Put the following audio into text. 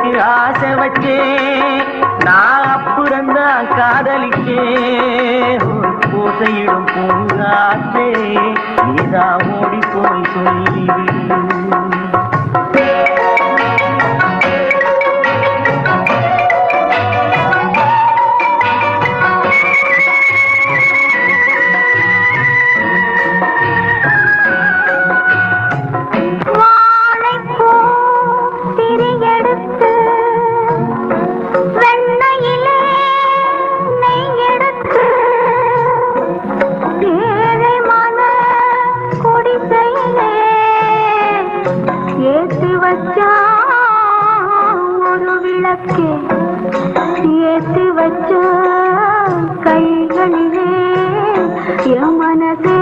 உனக்கு ஆசை வச்சேன், நான் அப்புறந்தான் காதலிச்சேன். பூசையிடும் பூங்காற்றே நீதான் ஓடி போய் சொல்லிவிடு. ஏத்து வச்ச கைகளிலே என் மனசு